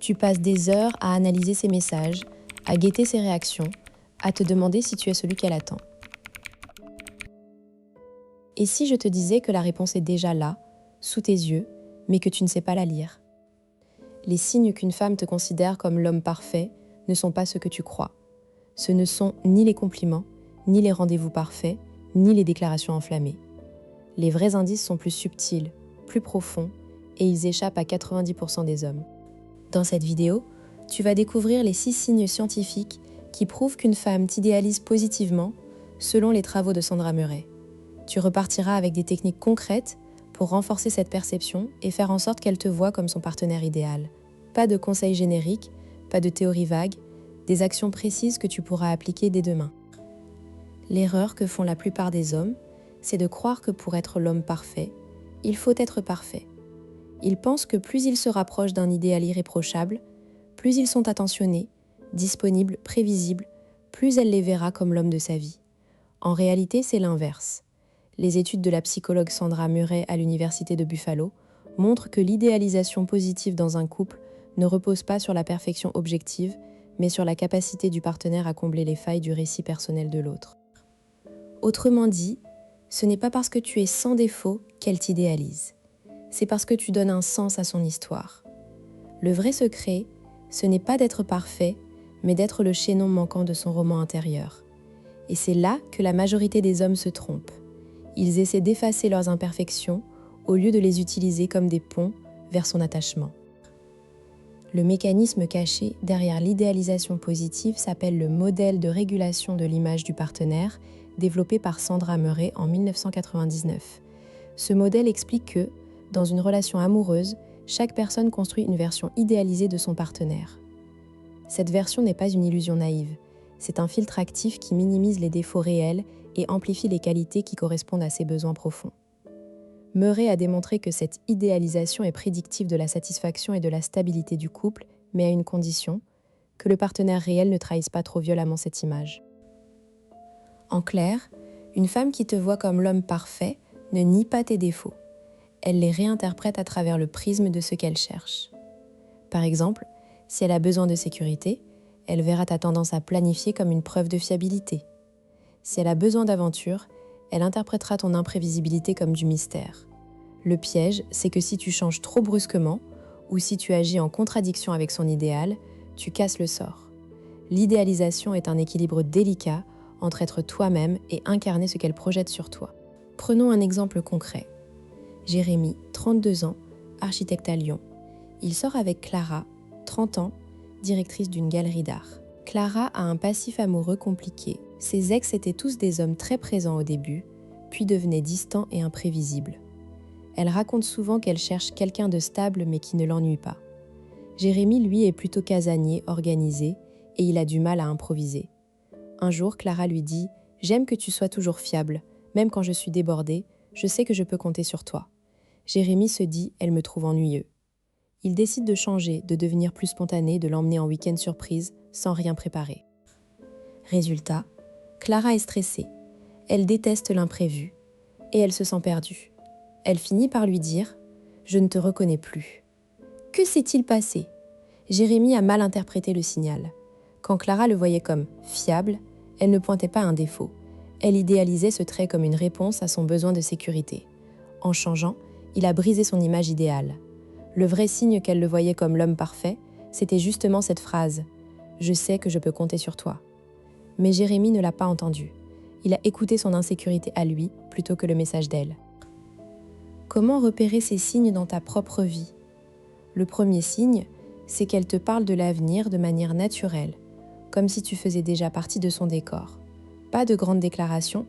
Tu passes des heures à analyser ses messages, à guetter ses réactions, à te demander si tu es celui qu'elle attend. Et si je te disais que la réponse est déjà là, sous tes yeux, mais que tu ne sais pas la lire? Les signes qu'une femme te considère comme l'homme parfait ne sont pas ce que tu crois. Ce ne sont ni les compliments, ni les rendez-vous parfaits, ni les déclarations enflammées. Les vrais indices sont plus subtils, plus profonds, et ils échappent à 90% des hommes. Dans cette vidéo, tu vas découvrir les 6 signes scientifiques qui prouvent qu'une femme t'idéalise positivement selon les travaux de Sandra Murray. Tu repartiras avec des techniques concrètes pour renforcer cette perception et faire en sorte qu'elle te voie comme son partenaire idéal. Pas de conseils génériques, pas de théories vagues, des actions précises que tu pourras appliquer dès demain. L'erreur que font la plupart des hommes, c'est de croire que pour être l'homme parfait, il faut être parfait. Ils pensent que plus ils se rapprochent d'un idéal irréprochable, plus ils sont attentionnés, disponibles, prévisibles, plus elle les verra comme l'homme de sa vie. En réalité, c'est l'inverse. Les études de la psychologue Sandra Murray à l'université de Buffalo montrent que l'idéalisation positive dans un couple ne repose pas sur la perfection objective, mais sur la capacité du partenaire à combler les failles du récit personnel de l'autre. Autrement dit, ce n'est pas parce que tu es sans défaut qu'elle t'idéalise. C'est parce que tu donnes un sens à son histoire. Le vrai secret, ce n'est pas d'être parfait, mais d'être le chaînon manquant de son roman intérieur. Et c'est là que la majorité des hommes se trompent. Ils essaient d'effacer leurs imperfections au lieu de les utiliser comme des ponts vers son attachement. Le mécanisme caché derrière l'idéalisation positive s'appelle le modèle de régulation de l'image du partenaire, développé par Sandra Murray en 1999. Ce modèle explique que, dans une relation amoureuse, chaque personne construit une version idéalisée de son partenaire. Cette version n'est pas une illusion naïve, c'est un filtre actif qui minimise les défauts réels et amplifie les qualités qui correspondent à ses besoins profonds. Murray a démontré que cette idéalisation est prédictive de la satisfaction et de la stabilité du couple, mais à une condition, que le partenaire réel ne trahisse pas trop violemment cette image. En clair, une femme qui te voit comme l'homme parfait ne nie pas tes défauts. Elle les réinterprète à travers le prisme de ce qu'elle cherche. Par exemple, si elle a besoin de sécurité, elle verra ta tendance à planifier comme une preuve de fiabilité. Si elle a besoin d'aventure, elle interprétera ton imprévisibilité comme du mystère. Le piège, c'est que si tu changes trop brusquement, ou si tu agis en contradiction avec son idéal, tu casses le sort. L'idéalisation est un équilibre délicat entre être toi-même et incarner ce qu'elle projette sur toi. Prenons un exemple concret. Jérémy, 32 ans, architecte à Lyon. Il sort avec Clara, 30 ans, directrice d'une galerie d'art. Clara a un passif amoureux compliqué. Ses ex étaient tous des hommes très présents au début, puis devenaient distants et imprévisibles. Elle raconte souvent qu'elle cherche quelqu'un de stable mais qui ne l'ennuie pas. Jérémy, lui, est plutôt casanier, organisé, et il a du mal à improviser. Un jour, Clara lui dit « J'aime que tu sois toujours fiable, même quand je suis débordée, je sais que je peux compter sur toi. » Jérémy se dit « Elle me trouve ennuyeux. » Il décide de changer, de devenir plus spontané, de l'emmener en week-end surprise, sans rien préparer. Résultat, Clara est stressée. Elle déteste l'imprévu. Et elle se sent perdue. Elle finit par lui dire « Je ne te reconnais plus. » Que s'est-il passé? Jérémy a mal interprété le signal. Quand Clara le voyait comme fiable, elle ne pointait pas un défaut. Elle idéalisait ce trait comme une réponse à son besoin de sécurité. En changeant, il a brisé son image idéale. Le vrai signe qu'elle le voyait comme l'homme parfait, c'était justement cette phrase « Je sais que je peux compter sur toi ». Mais Jérémy ne l'a pas entendu. Il a écouté son insécurité à lui plutôt que le message d'elle. Comment repérer ces signes dans ta propre vie? Le premier signe, c'est qu'elle te parle de l'avenir de manière naturelle, comme si tu faisais déjà partie de son décor. Pas de grandes déclarations,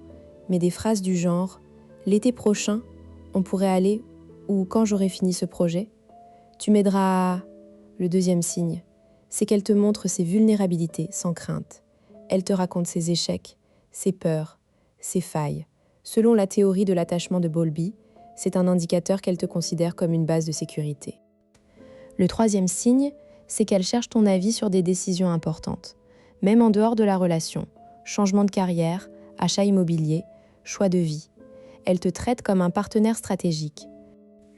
mais des phrases du genre « L'été prochain, on pourrait aller » ou « Quand j'aurai fini ce projet ». Tu m'aideras à... Le deuxième signe, c'est qu'elle te montre ses vulnérabilités sans crainte. Elle te raconte ses échecs, ses peurs, ses failles. Selon la théorie de l'attachement de Bowlby, c'est un indicateur qu'elle te considère comme une base de sécurité. Le troisième signe, c'est qu'elle cherche ton avis sur des décisions importantes, même en dehors de la relation, changement de carrière, achat immobilier, choix de vie. Elle te traite comme un partenaire stratégique.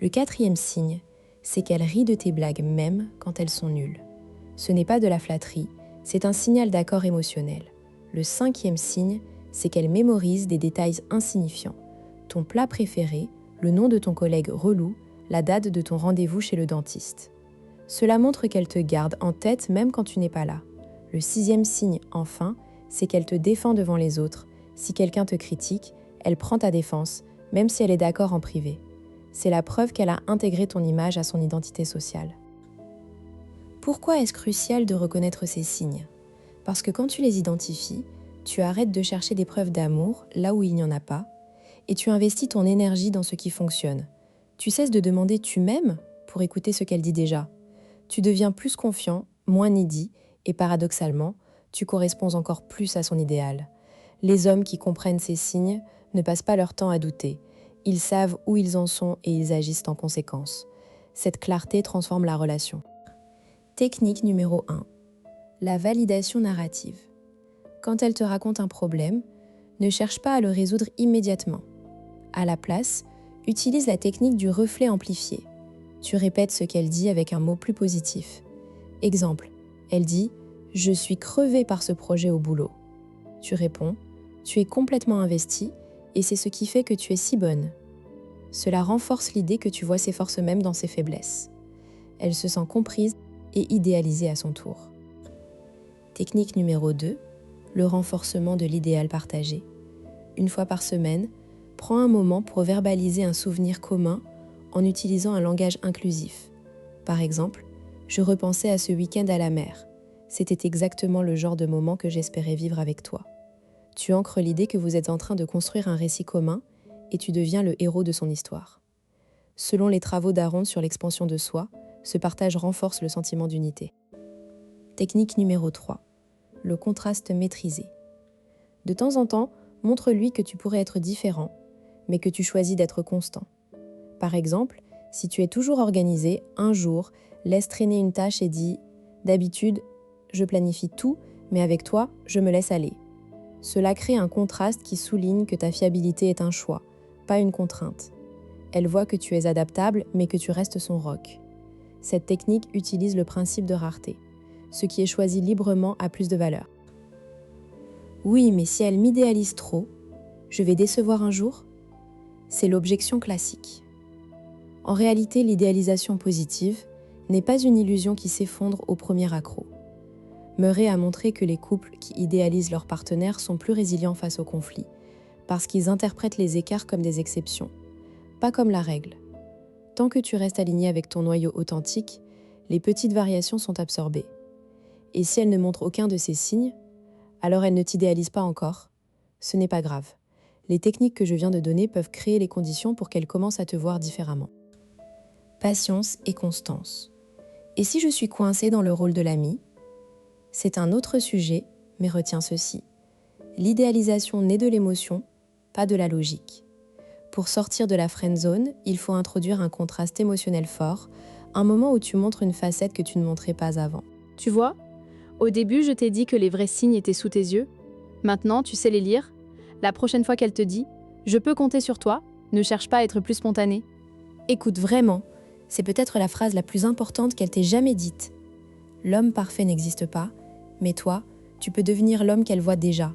Le quatrième signe, c'est qu'elle rit de tes blagues même quand elles sont nulles. Ce n'est pas de la flatterie, c'est un signal d'accord émotionnel. Le 5e signe, c'est qu'elle mémorise des détails insignifiants. Ton plat préféré, le nom de ton collègue relou, la date de ton rendez-vous chez le dentiste. Cela montre qu'elle te garde en tête même quand tu n'es pas là. Le 6e signe, enfin, c'est qu'elle te défend devant les autres. Si quelqu'un te critique, elle prend ta défense, même si elle est d'accord en privé. C'est la preuve qu'elle a intégré ton image à son identité sociale. Pourquoi est-ce crucial de reconnaître ces signes ? Parce que quand tu les identifies, tu arrêtes de chercher des preuves d'amour là où il n'y en a pas, et tu investis ton énergie dans ce qui fonctionne. Tu cesses de demander « tu m'aimes » pour écouter ce qu'elle dit déjà. Tu deviens plus confiant, moins needy, et paradoxalement, tu corresponds encore plus à son idéal. Les hommes qui comprennent ces signes ne passent pas leur temps à douter. Ils savent où ils en sont et ils agissent en conséquence. Cette clarté transforme la relation. Technique numéro 1. La validation narrative. Quand elle te raconte un problème, ne cherche pas à le résoudre immédiatement. À la place, utilise la technique du reflet amplifié. Tu répètes ce qu'elle dit avec un mot plus positif. Exemple, elle dit « Je suis crevée par ce projet au boulot ». Tu réponds « Tu es complètement investie et c'est ce qui fait que tu es si bonne ». Cela renforce l'idée que tu vois ses forces mêmes dans ses faiblesses. Elle se sent comprise et idéalisée à son tour. Technique numéro 2, le renforcement de l'idéal partagé. Une fois par semaine, prends un moment pour verbaliser un souvenir commun en utilisant un langage inclusif. Par exemple, je repensais à ce week-end à la mer. C'était exactement le genre de moment que j'espérais vivre avec toi. Tu ancres l'idée que vous êtes en train de construire un récit commun et tu deviens le héros de son histoire. Selon les travaux d'Aron sur l'expansion de soi, ce partage renforce le sentiment d'unité. Technique numéro 3. Le contraste maîtrisé. De temps en temps, montre-lui que tu pourrais être différent, mais que tu choisis d'être constant. Par exemple, si tu es toujours organisé, un jour, laisse traîner une tâche et dis « D'habitude, je planifie tout, mais avec toi, je me laisse aller ». Cela crée un contraste qui souligne que ta fiabilité est un choix, pas une contrainte. Elle voit que tu es adaptable, mais que tu restes son roc. Cette technique utilise le principe de rareté. Ce qui est choisi librement a plus de valeur. Oui, mais si elle m'idéalise trop, je vais décevoir un jour ? C'est l'objection classique. En réalité, l'idéalisation positive n'est pas une illusion qui s'effondre au premier accroc. Murray a montré que les couples qui idéalisent leur partenaire sont plus résilients face aux conflits, parce qu'ils interprètent les écarts comme des exceptions, pas comme la règle. Tant que tu restes aligné avec ton noyau authentique, les petites variations sont absorbées. Et si elle ne montre aucun de ces signes, alors elle ne t'idéalise pas encore. Ce n'est pas grave. Les techniques que je viens de donner peuvent créer les conditions pour qu'elle commence à te voir différemment. Patience et constance. Et si je suis coincée dans le rôle de l'ami ? C'est un autre sujet, mais retiens ceci. L'idéalisation naît de l'émotion, pas de la logique. Pour sortir de la friend zone, il faut introduire un contraste émotionnel fort, un moment où tu montres une facette que tu ne montrais pas avant. Tu vois ? Au début, je t'ai dit que les vrais signes étaient sous tes yeux. Maintenant, tu sais les lire. La prochaine fois qu'elle te dit « Je peux compter sur toi », ne cherche pas à être plus spontané. Écoute vraiment, c'est peut-être la phrase la plus importante qu'elle t'ait jamais dite. L'homme parfait n'existe pas, mais toi, tu peux devenir l'homme qu'elle voit déjà.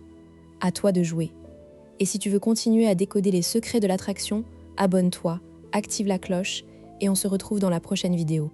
À toi de jouer. Et si tu veux continuer à décoder les secrets de l'attraction, abonne-toi, active la cloche et on se retrouve dans la prochaine vidéo.